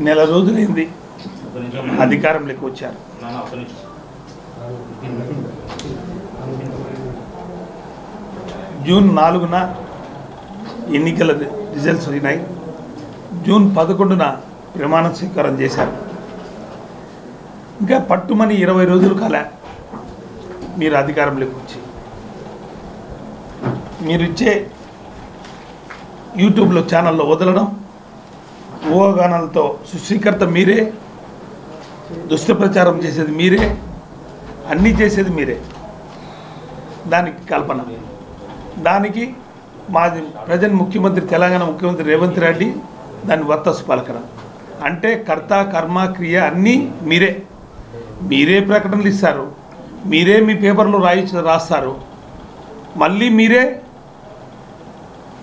నెల రోజులైంది అధికారంలోకి వచ్చారు. జూన్ 4న ఎన్నికల రిజల్ట్స్ అయినాయి. జూన్ 11న ప్రమాణ స్వీకారం చేశారు. ఇంకా పట్టుమని 20 రోజులు కాలే మీరు అధికారంలోకి వచ్చి. మీరు ఇచ్చే యూట్యూబ్లో ఛానల్లో వదలడం, ఊహాగానాలతో సృష్టికర్త మీరే, దుష్టప్రచారం చేసేది మీరే, అన్నీ చేసేది మీరే. దానికి కల్పన, దానికి మాది ప్రజెంట్ ముఖ్యమంత్రి, తెలంగాణ ముఖ్యమంత్రి రేవంత్ రెడ్డి దాన్ని వర్తస్సు పలకడం. అంటే కర్త కర్మ క్రియ అన్నీ మీరే. మీరే ప్రకటనలు ఇస్తారు, మీరే మీ పేపర్లో రాస్తారు, మళ్ళీ మీరే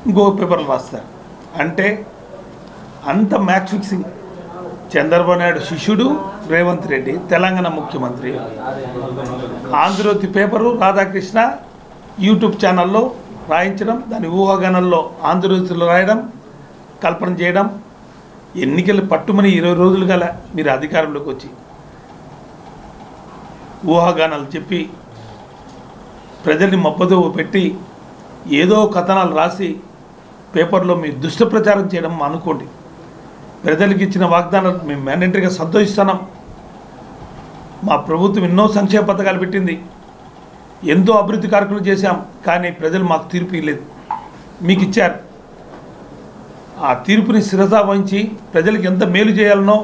ఇంకో పేపర్లు రాస్తారు. అంటే అంత మ్యాచ్ ఫిక్సింగ్. చంద్రబాబు నాయుడు శిష్యుడు రేవంత్ రెడ్డి, తెలంగాణ ముఖ్యమంత్రి. ఆంధ్రజ్యోతి పేపరు రాధాకృష్ణ యూట్యూబ్ ఛానల్లో రాయించడం, దాని ఊహాగానాల్లో ఆంధ్రజ్యోతిలో రాయడం, కల్పన చేయడం. ఎన్నికలు పట్టుమని 20 రోజులు గల మీరు అధికారంలోకి వచ్చి ఊహాగానాలు చెప్పి ప్రజల్ని మబ్బదో పెట్టి ఏదో కథనాలు రాసి పేపర్లో మీ దుష్ట ప్రచారం చేయడం అనుకోండి. ప్రజలకు ఇచ్చిన వాగ్దానాలు మేము మ్యాండేటరీగా సంతోషిస్తున్నాం. మా ప్రభుత్వం ఎన్నో సంక్షేమ పథకాలు పెట్టింది, ఎంతో అభివృద్ధి కార్యక్రమాలు చేశాం. కానీ ప్రజలు మాకు తీర్పు ఇవ్వలేదు, మీకు ఇచ్చారు. ఆ తీర్పుని శిరస వహించి ప్రజలకు ఎంత మేలు చేయాలనో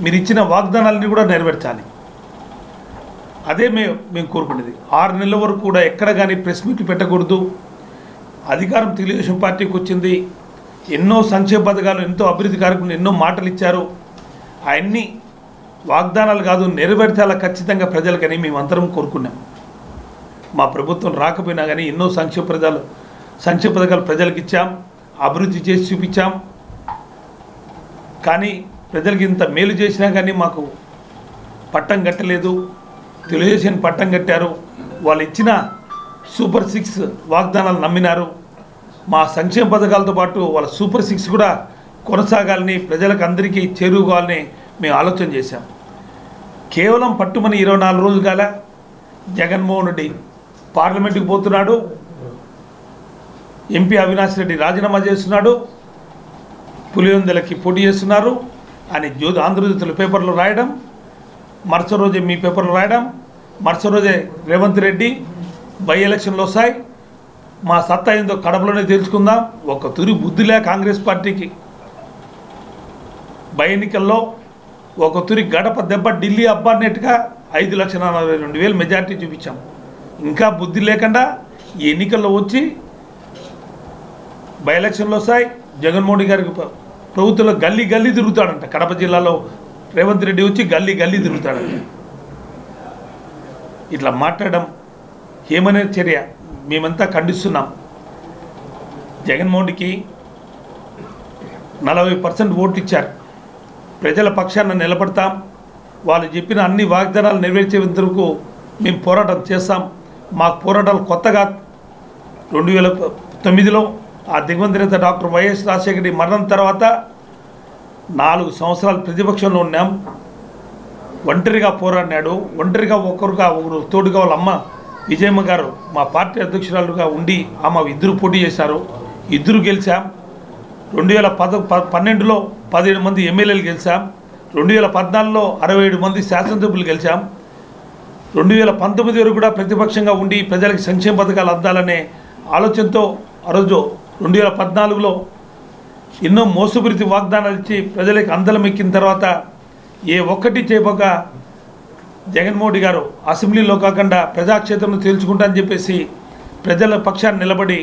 మీరు ఇచ్చిన వాగ్దానాలని కూడా నెరవేర్చాలి. అదే మేము కోరుకునేది. 6 నెలల వరకు కూడా ఎక్కడ కానీ ప్రెస్ మీట్లు పెట్టకూడదు. అధికారం తెలుగుదేశం పార్టీకి వచ్చింది, ఎన్నో సంక్షేమ పథకాలు, ఎంతో అభివృద్ధి కార్యక్రమాలు, ఎన్నో మాటలు ఇచ్చారు. అవన్నీ వాగ్దానాలు కాదు, నెరవేర్చాల ఖచ్చితంగా ప్రజలకని మేమందరం కోరుకున్నాం. మా ప్రభుత్వం రాకపోయినా కానీ ఎన్నో సంక్షేమ పథకాలు ప్రజలకు ఇచ్చాం, అభివృద్ధి చేసి చూపించాం. కానీ ప్రజలకి ఇంత మేలు చేసినా కానీ మాకు పట్టం కట్టలేదు. తెలుగుదేశం పట్టం కట్టారు. వాళ్ళు ఇచ్చిన సూపర్ 6 వాగ్దానాలు నమ్మినారు. మా సంక్షేమ పథకాలతో పాటు వాళ్ళ సూపర్ 6 కూడా కొనసాగాలని, ప్రజలకు అందరికీ చేరుకోవాలని మేము ఆలోచన చేశాం. కేవలం పట్టుమని 24 రోజులు కాల జగన్మోహన్ రెడ్డి పార్లమెంటుకు పోతున్నాడు, ఎంపీ అవినాష్ రెడ్డి రాజీనామా చేస్తున్నాడు, పులివెందులకి పోటీ చేస్తున్నారు అని ఆంధ్రజ్యోతిలో పేపర్లో రాయడం, మరుసటి రోజే మీ పేపర్లో రాయడం, మరుసటి రోజే రేవంత్ రెడ్డి బై ఎలక్షన్లు వస్తాయి, మా సత్తా ఏందో కడపలోనే తెలుసుకుందాం. ఒక తురి బుద్ధిలే కాంగ్రెస్ పార్టీకి. బై ఎన్నికల్లో ఒక తురి గడప దెబ్బ ఢిల్లీ అబ్బన్నట్టుగా 5,42,000 మెజార్టీ చూపించాం. ఇంకా బుద్ధి లేకుండా ఈ ఎన్నికల్లో వచ్చి బై ఎలక్షన్లు వస్తాయి, జగన్మోహన్ రెడ్డి గారికి ప్రభుత్వంలో గల్లీ గల్లీ తిరుగుతాడంట. కడప జిల్లాలో రేవంత్ రెడ్డి వచ్చి గల్లీ గల్లీ తిరుగుతాడంట. ఇట్లా మాట్లాడడం ఏమనే చర్య? మేమంతా ఖండిస్తున్నాం. జగన్మోహన్కి 40% ఓట్లు ఇచ్చారు. ప్రజల పక్షాన నిలబడతాం. వాళ్ళు చెప్పిన అన్ని వాగ్దానాలు నెరవేర్చేంత వరకు మేము పోరాటం చేస్తాం. మాకు పోరాటాలు కొత్తగా 2009లో ఆ దిగ్వంతరేత డాక్టర్ వైఎస్ రాజశేఖర రెడ్డి మరణం తర్వాత 4 సంవత్సరాలు ప్రతిపక్షంలో ఉన్నాం. ఒంటరిగా పోరాడినాడు. ఒంటరిగా ఒకరు తోడుగా వాళ్ళ అమ్మ విజయమ్మ గారు మా పార్టీ అధ్యక్షురాలుగా ఉండి ఆమె 2 పోటీ చేశారు, 2 గెలిచాం. 2012లో 17 మంది ఎమ్మెల్యేలు గెలిచాం. 2014లో 67 మంది శాసనసభ్యులు గెలిచాం. 2019 వరకు కూడా ప్రతిపక్షంగా ఉండి ప్రజలకు సంక్షేమ పథకాలు అందాలనే ఆలోచనతో ఆ రోజు 2014లో ఎన్నో మోసపూరిత వాగ్దానాలు ఇచ్చి ప్రజలకు అందలం ఎక్కిన తర్వాత ఏ ఒక్కటి చేయబోక జగన్మోహన్ రెడ్డి గారు అసెంబ్లీలో కాకుండా ప్రజాక్షేత్రంలో తేల్చుకుంటా అని చెప్పేసి ప్రజల పక్షాన్ని నిలబడి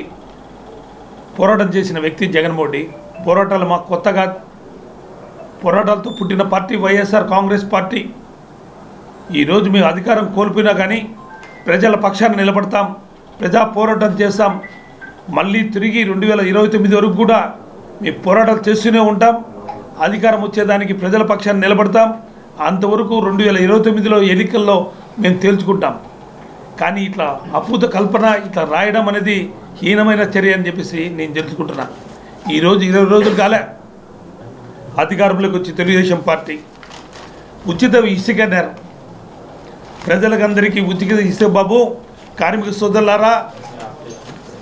పోరాటం చేసిన వ్యక్తి జగన్మోహన్ రెడ్డి. పోరాటాలు మాకు కొత్తగా, పోరాటాలతో పుట్టిన పార్టీ వైఎస్ఆర్ కాంగ్రెస్ పార్టీ. ఈరోజు మేము అధికారం కోల్పోయినా కానీ ప్రజల పక్షాన్ని నిలబడతాం, ప్రజా పోరాటం చేస్తాం. మళ్ళీ తిరిగి 2029 వరకు కూడా మేము పోరాటాలు చేస్తూనే ఉంటాం. అధికారం వచ్చేదానికి ప్రజల పక్షాన్ని నిలబడతాం. అంతవరకు 2029లో ఎన్నికల్లో మేము తేల్చుకుంటాం. కానీ ఇట్లా అద్భుత కల్పన ఇట్లా రాయడం అనేది హీనమైన చర్య అని చెప్పేసి నేను తెలుసుకుంటున్నా. ఈరోజు 20 రోజులు కాలే అధికారంలోకి వచ్చి తెలుగుదేశం పార్టీ ఉచిత ఇసుక నేరం ప్రజలకందరికీ ఉచిత ఇసుక బాబు. కార్మిక సోదరులారా,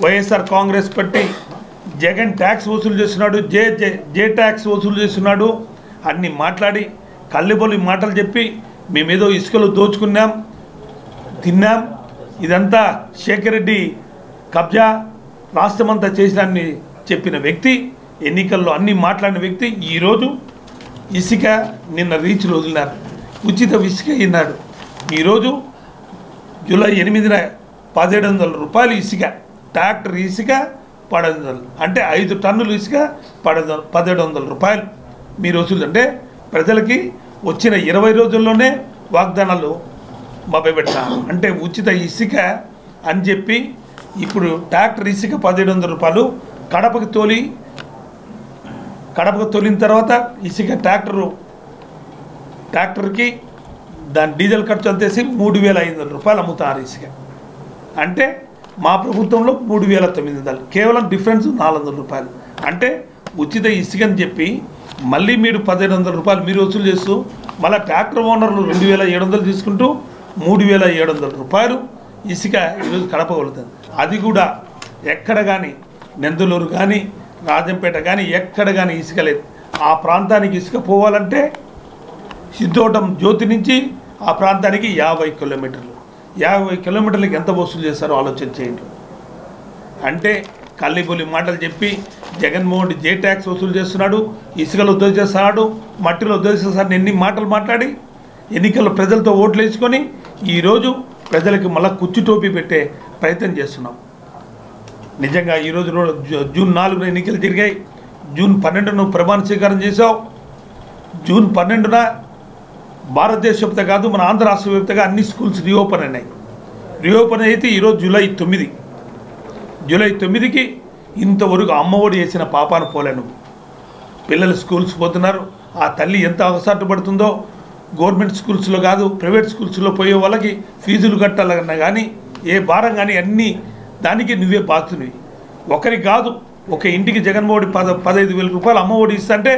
వైఎస్ఆర్ కాంగ్రెస్ పార్టీ జగన్ ట్యాక్స్ వసూలు చేస్తున్నాడు, జే ట్యాక్స్ వసూలు చేస్తున్నాడు అన్ని మాట్లాడి కళ్ళిబొల్లి మాటలు చెప్పి మేమేదో ఇసుకలు దోచుకున్నాం తిన్నాం, ఇదంతా శేఖర్ రెడ్డి కబ్జా రాష్ట్రమంతా చేసినాన్ని చెప్పిన వ్యక్తి, ఎన్నికల్లో అన్ని మాట్లాడిన వ్యక్తి ఈరోజు ఇసుక నిన్న రీచ్లు వదిలినారు, ఉచిత ఇసుక అయినాడు. ఈరోజు జూలై 8న 1700 రూపాయలు ఇసుక, ట్రాక్టర్ ఇసుక 1700, అంటే 5 టన్నులు ఇసుక 1700 రూపాయలు మీరు వసూలు. అంటే ప్రజలకి వచ్చిన 20 రోజుల్లోనే వాగ్దానాలు మభ్యపెట్టారు. అంటే ఉచిత ఇసుక అని చెప్పి ఇప్పుడు ట్రాక్టర్ ఇసుక 1700 రూపాయలు. కడపకు తోలిన తర్వాత ఇసుక ట్రాక్టర్కి దాని డీజిల్ ఖర్చు అంతేసి 3500 రూపాయలు అమ్ముతారు ఇసుక. అంటే మా ప్రభుత్వంలో 3900, కేవలం డిఫరెన్స్ 400 రూపాయలు. అంటే ఉచిత ఇసుక అని చెప్పి మళ్ళీ మీరు 1500 రూపాయలు మీరు వసూలు చేస్తూ మళ్ళీ ట్రాక్టర్ ఓనర్లు 2700 తీసుకుంటూ 3700 రూపాయలు ఇసుక ఈరోజు కడప కొలుతుంది. అది కూడా ఎక్కడ కానీ నెందులూరు కానీ రాజంపేట కానీ ఎక్కడ కానీ ఇసుక లేదు. ఆ ప్రాంతానికి ఇసుక పోవాలంటే సిద్ధోటం జ్యోతి నుంచి ఆ ప్రాంతానికి 50 కిలోమీటర్లు. 50 కిలోమీటర్లకి ఎంత వసూలు చేస్తారో ఆలోచన చేయండి. అంటే కల్లిబొల్లి మాటలు చెప్పి జగన్మోహన్ రెడ్డి జే ట్యాక్స్ వసూలు చేస్తున్నాడు, ఇసుకలో దోచేస్తున్నాడు, మట్టిలో దోచేస్తాడు, ఎన్ని మాటలు మాట్లాడి ఎన్నికల్లో ప్రజలతో ఓట్లు వేసుకొని ఈరోజు ప్రజలకి మళ్ళీ కుచ్చు టోపీ పెట్టే ప్రయత్నం చేస్తున్నాం. నిజంగా ఈరోజు జూన్ 4న ఎన్నికలు జరిగాయి. జూన్ 12ను ప్రమాణ స్వీకారం చేశావు. జూన్ 12న భారతదేశ వ్యాప్తంగా కాదు మన ఆంధ్ర రాష్ట్ర వ్యాప్తంగా అన్ని స్కూల్స్ రీఓపెన్ అయినాయి. రీఓపెన్ అయితే ఈరోజు జూలై 9కి ఇంతవరకు అమ్మఒడి వేసిన పాపాను పోలేను. పిల్లలు స్కూల్స్ పోతున్నారు. ఆ తల్లి ఎంత అవసరం పడుతుందో గవర్నమెంట్ స్కూల్స్లో కాదు ప్రైవేట్ స్కూల్స్లో పోయే వాళ్ళకి ఫీజులు కట్టాలన్నా కానీ ఏ భారం కానీ అన్నీ దానికి నువ్వే బాధ్యునివి. ఒకరికి కాదు, ఒక ఇంటికి జగన్మోహన్ 15,000 రూపాయలు అమ్మఒడి ఇస్తుంటే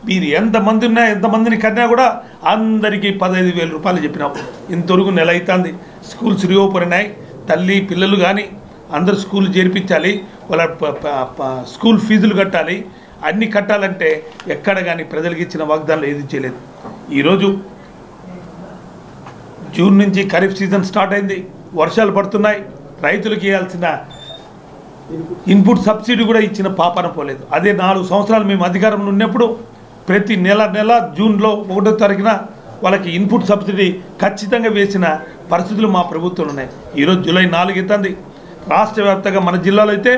మీరు ఎంతమంది ఉన్నా ఎంతమందిని కన్నా కూడా అందరికీ 15,000 రూపాయలు చెప్పినావు. ఇంతవరకు నెల అవుతుంది. స్కూల్స్ రీఓపెన్ అయినాయి. తల్లి పిల్లలు కానీ అందరు స్కూల్ చేర్పించాలి, వాళ్ళ స్కూల్ ఫీజులు కట్టాలి, అన్నీ కట్టాలంటే ఎక్కడ కానీ ప్రజలకు ఇచ్చిన వాగ్దానాలు ఏది చేయలేదు. ఈరోజు జూన్ నుంచి ఖరీఫ్ సీజన్ స్టార్ట్ అయింది, వర్షాలు పడుతున్నాయి, రైతులకు ఇవ్వాల్సిన ఇన్పుట్ సబ్సిడీ కూడా ఇచ్చిన పాపాన పోలేదు. అదే 4 సంవత్సరాలు మేము అధికారంలో ఉన్నప్పుడు ప్రతి నెల జూన్లో 1వ తారీఖున వాళ్ళకి ఇన్పుట్ సబ్సిడీ ఖచ్చితంగా వేసిన పరిస్థితులు మా ప్రభుత్వంలో ఉన్నాయి. ఈరోజు జూలై 4 అవుతుంది. రాష్ట్ర వ్యాప్తంగా మన జిల్లాలో అయితే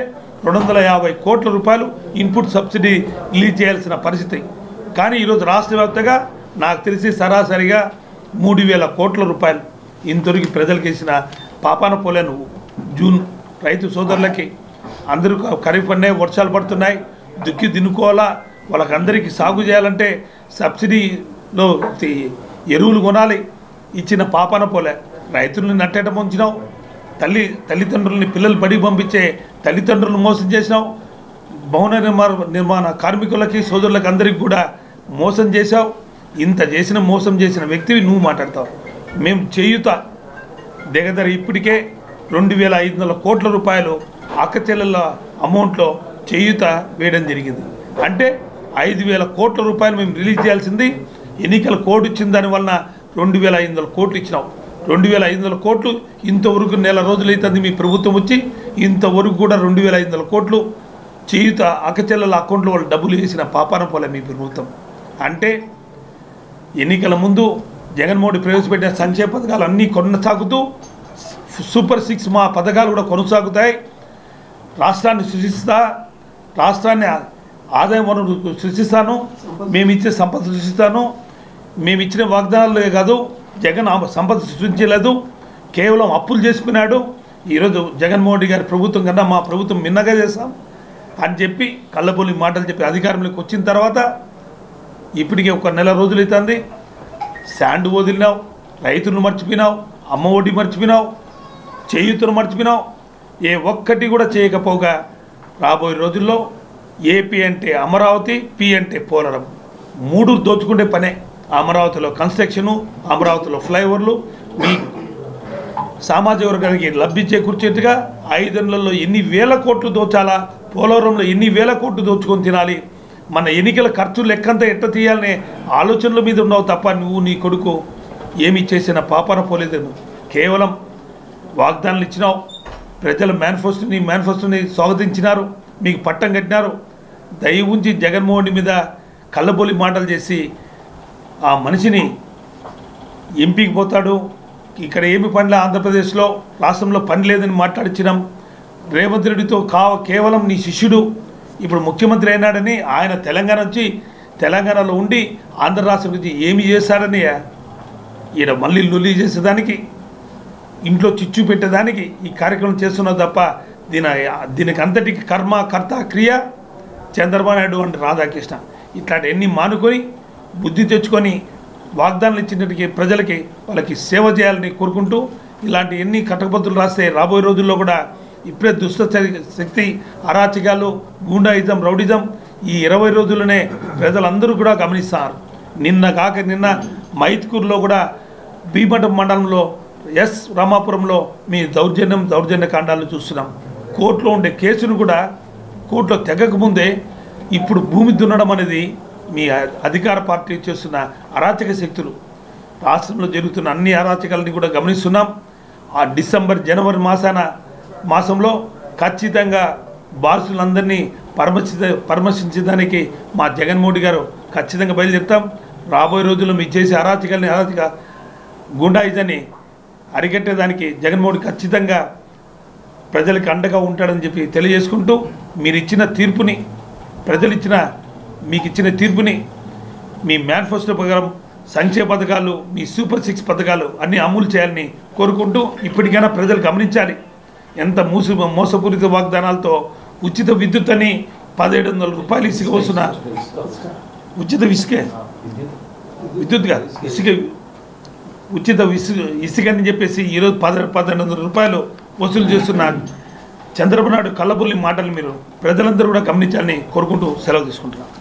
250 కోట్ల రూపాయలు ఇన్పుట్ సబ్సిడీ రిలీజ్ చేయాల్సిన పరిస్థితి. కానీ ఈరోజు రాష్ట్ర వ్యాప్తంగా నాకు తెలిసి సరాసరిగా 3,000 కోట్ల రూపాయలు ఇంతవరకు ప్రజలకు ఇచ్చిన పాపాన పోలేను. జూన్ రైతు సోదరులకి అందరూ ఖరీఫ్ అనే వర్షాలు పడుతున్నాయి, దుక్కి దిన్నుకోవాలా, వాళ్ళకందరికీ సాగు చేయాలంటే సబ్సిడీలో ఎరువులు కొనాలి, ఇచ్చిన పాపాన పోలే. రైతుల్ని నట్టేట ముంచినావు, తల్లిదండ్రులని పిల్లలు బడికి పంపించే తల్లిదండ్రులను మోసం చేసినావు, భవన నిర్మాణ కార్మికులకి సోదరులకి అందరికీ కూడా మోసం చేశావు. ఇంత మోసం చేసిన వ్యక్తివి నువ్వు మాట్లాడతావు. మేము చేయుత దగ్గర ఇప్పటికే 2,500 కోట్ల రూపాయలు అక్కచెల్లెల అమౌంట్లో చేయుత వేయడం జరిగింది. అంటే 5,000 కోట్ల రూపాయలు మేము రిలీజ్ చేయాల్సింది ఎన్నికల కోడ్ ఇచ్చిన దానివల్ల 2,500 కోట్లు ఇచ్చినాం. 2,500 కోట్లు ఇంతవరకు నెల రోజులైతుంది మీ ప్రభుత్వం వచ్చి, ఇంతవరకు కూడా 2,500 కోట్లు చేయుత అక్కచెల్లెల అకౌంట్లో వాళ్ళు డబ్బులు వేసిన పాపాన పోలే మీ ప్రభుత్వం. అంటే ఎన్నికల ముందు జగన్మోహన్ ప్రవేశపెట్టిన సంక్షేమ పథకాలు అన్నీ కొనసాగుతూ సూపర్ 6 మా పథకాలు కూడా కొనసాగుతాయి. రాష్ట్రాన్ని సృష్టిస్తా, రాష్ట్రాన్ని ఆదాయం వనరు సృష్టిస్తాను, మేము ఇచ్చే సంపద సృష్టిస్తాను. మేము ఇచ్చిన వాగ్దానాలే కాదు, జగన్ సంపద సృష్టించలేదు, కేవలం అప్పులు చేసుకున్నాడు. ఈరోజు జగన్మోహన్ రెడ్డి గారి ప్రభుత్వం కన్నా మా ప్రభుత్వం మిన్నగా చేస్తాం అని చెప్పి కళ్ళబొల్లి మాటలు చెప్పి అధికారంలోకి వచ్చిన తర్వాత ఇప్పటికే 1 నెల రోజులైతుంది. శాండ్ వదిలినావు, రైతులను మర్చిపోయినావు, అమ్మ ఒడి మర్చిపోయినావు, చేయూతను మర్చిపోయినావు. ఏ ఒక్కటి కూడా చేయకపోగా రాబోయే రోజుల్లో ఏపీ అంటే అమరావతి, పి అంటే పోలవరం, మూడు దోచుకునే పనే. అమరావతిలో కన్స్ట్రక్షను, అమరావతిలో ఫ్లైఓవర్లు, మీ సామాజిక వర్గానికి లబ్ధి చేకూర్చేట్టుగా 5 ఏళ్లలో ఎన్ని వేల కోట్లు దోచాలా, పోలవరంలో ఎన్ని వేల కోట్లు దోచుకొని తినాలి, మన ఎన్నికల ఖర్చు లెక్కంతా ఎట్ట తీయాలనే ఆలోచనల మీద ఉన్నావు తప్ప నువ్వు నీ కొడుకు ఏమి చేసిన పాపన పోలేదు. కేవలం వాగ్దానాలు ఇచ్చినావు, ప్రజల మేనిఫెస్టోని స్వాగతించినారు, మీకు పట్టం కట్టినారు. దయ ఉంచి జగన్మోహన్ మీద కళ్ళబొలి మాటలు చేసి ఆ మనిషిని ఎంపీకి పోతాడు, ఇక్కడ ఏమి పనిలే, ఆంధ్రప్రదేశ్లో రాష్ట్రంలో పని లేదని మాట్లాడించినాం. రేవంత్ రెడ్డితో కేవలం నీ శిష్యుడు ఇప్పుడు ముఖ్యమంత్రి అయినాడని ఆయన తెలంగాణలో ఉండి ఆంధ్ర రాష్ట్రం గురించి ఏమి చేశాడని ఈయన మళ్ళీ లొల్లి చేసేదానికి, ఇంట్లో చిచ్చు పెట్టేదానికి ఈ కార్యక్రమం చేస్తున్నావు తప్ప దీనికి అంతటికి కర్మ కర్త క్రియ చంద్రబాబు నాయుడు అంటే రాధాకృష్ణ. ఇట్లాంటి ఎన్ని మానుకొని బుద్ధి తెచ్చుకొని వాగ్దానాలు ఇచ్చినట్టుకి ప్రజలకి వాళ్ళకి సేవ చేయాలని కోరుకుంటూ, ఇలాంటి ఎన్ని కట్టకబద్దులు రాస్తే రాబోయే రోజుల్లో కూడా ఇప్పుడే దుష్ట శక్తి, అరాచకాలు, గూండాయిజం, రౌడిజం ఈ 20 రోజుల్లోనే ప్రజలందరూ కూడా గమనిస్తారు. నిన్న మైత్కూరులో కూడా భీమఠం మండలంలో ఎస్ రామాపురంలో మీ దౌర్జన్య కాండాలను చూస్తున్నాం. కోర్టులో ఉండే కేసును కూడా కోర్టులో తెగక ముందే ఇప్పుడు భూమి దున్నడం అనేది మీ అధికార పార్టీ చేస్తున్న అరాచక శక్తులు. రాష్ట్రంలో జరుగుతున్న అన్ని అరాచకాలని కూడా గమనిస్తున్నాం. ఆ డిసెంబర్ జనవరి మాసంలో ఖచ్చితంగా బాధితులందరినీ పరామర్శించడానికి మా జగన్మోహన్ గారు ఖచ్చితంగా బయలుదేరుతాం. రాబోయే రోజుల్లో మీరు చేసే అరాచక గుండాయిజాన్ని అరికట్టేదానికి జగన్మోహన్ ఖచ్చితంగా ప్రజలకు అండగా ఉంటాడని చెప్పి తెలియజేసుకుంటూ, మీరు ఇచ్చిన తీర్పుని, మీకు ఇచ్చిన తీర్పుని మీ మేనిఫెస్టో ప్రకారం సంక్షేమ పథకాలు, మీ సూపర్ 6 పథకాలు అన్నీ అమలు చేయాలని కోరుకుంటూ, ఇప్పటికైనా ప్రజలు గమనించాలి. ఎంత మోసపూరిత వాగ్దానాలతో ఉచిత విద్యుత్ అని 1700 రూపాయలు ఇసుక వస్తున్న ఉచిత విద్యుత్ కాదు ఉచిత ఇసుక అని చెప్పేసి ఈరోజు 1200 రూపాయలు వసూలు చేస్తున్న చంద్రబాబు నాయుడు కళ్ళబుల్లి మాటలు మీరు ప్రజలందరూ కూడా గమనించాలని కోరుకుంటూ సెలవు తీసుకుంటున్నాను.